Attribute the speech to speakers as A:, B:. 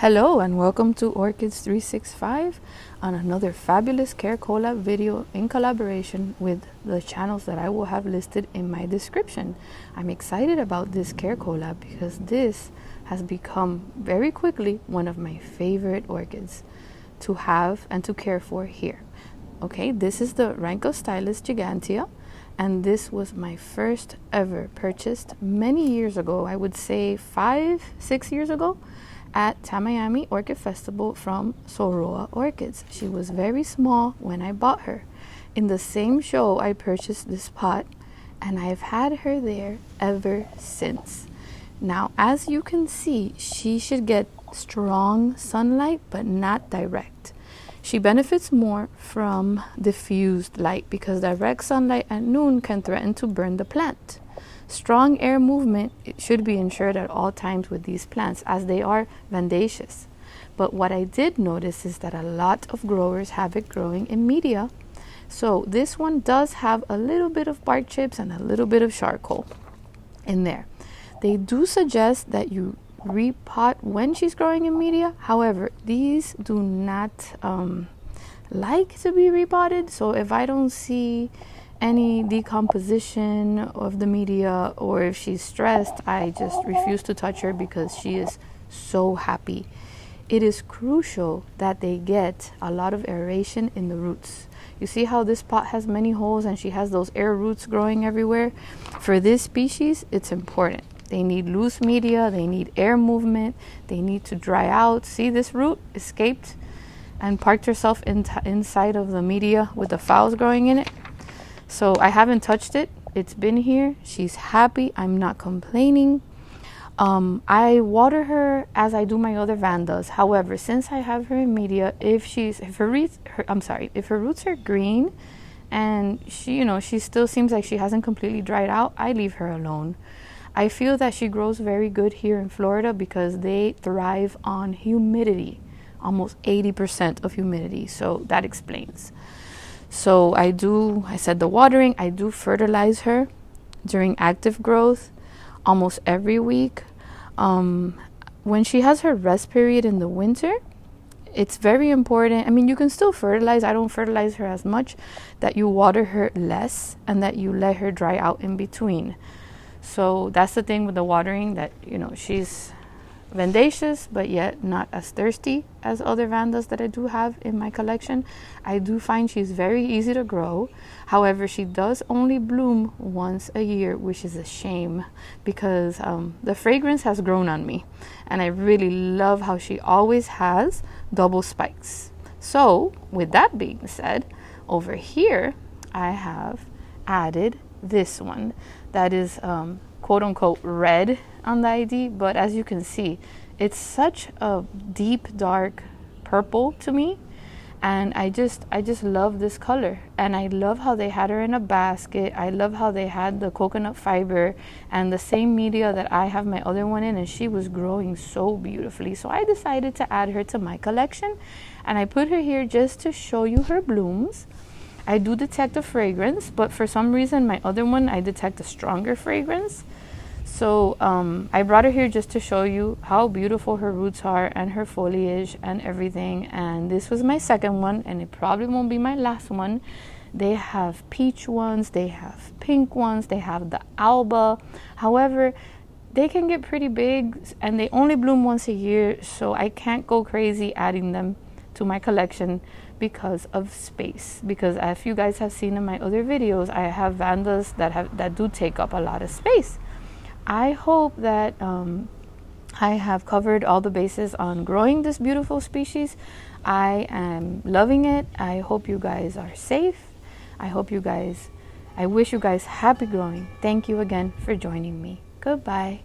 A: Hello and welcome to Orchids 365 on another fabulous care collab video in collaboration with the channels that I will have listed in my description. I'm excited about this care collab because this has become very quickly one of my favorite orchids to have and to care for here. Okay, this is the Rhynchostylis Gigantea, and this was my first ever purchased many years ago. I would say 5-6 years ago at Tamiami Orchid Festival from Soroa Orchids. She was very small when I bought her. In the same show, I purchased this pot, and I've had her there ever since. Now, as you can see, she should get strong sunlight, but not direct. She benefits more from diffused light because direct sunlight at noon can threaten to burn the plant. Strong air movement should be ensured at all times with these plants as they are vivacious. But what I did notice is that a lot of growers have it growing in media. So this one does have a little bit of bark chips and a little bit of charcoal in there. They do suggest that you repot when she's growing in media. However, these do not like to be repotted. So if I don't see any decomposition of the media, or if she's stressed, I just refuse to touch her because she is so happy. It is crucial that they get a lot of aeration in the roots. You see how this pot has many holes and she has those air roots growing everywhere? For this species, it's important. They need loose media, they need air movement, they need to dry out. See, this root escaped and parked herself inside of the media with the flowers growing in it. So I haven't touched it. It's been here. She's happy. I'm not complaining. I water her as I do my other vandas. However, since I have her in media, if her roots are green and she still seems like she hasn't completely dried out, I leave her alone. I feel that she grows very good here in Florida because they thrive on humidity, almost 80% of humidity. So that explains. So I said the watering, I do fertilize her during active growth almost every week. When she has her rest period in the winter, it's very important. I mean, you can still fertilize. I don't fertilize her as much, that you water her less and that you let her dry out in between. So that's the thing with the watering, that she's vivacious but yet not as thirsty as other vandas that I do have in my collection. I do find she's very easy to grow. However, she does only bloom once a year, which is a shame because the fragrance has grown on me, and I really love how she always has double spikes. So with that being said, over here I have added this one that is quote unquote red on the ID, but as you can see, it's such a deep dark purple to me, and I just love this color. And I love how they had her in a basket. I love how they had the coconut fiber and the same media that I have my other one in, and she was growing so beautifully. So I decided to add her to my collection, and I put her here just to show you her blooms. I do detect a fragrance, but for some reason my other one I detect a stronger fragrance. So I brought her here just to show you how beautiful her roots are and her foliage and everything. And this was my second one, and it probably won't be my last one. They have peach ones, they have pink ones, they have the alba. However, they can get pretty big and they only bloom once a year, so I can't go crazy adding them to my collection because of space. Because as you guys have seen in my other videos, I have vandas that do take up a lot of space. I hope that I have covered all the bases on growing this beautiful species. I am loving it. I hope you guys are safe. I wish you guys happy growing. Thank you again for joining me. Goodbye.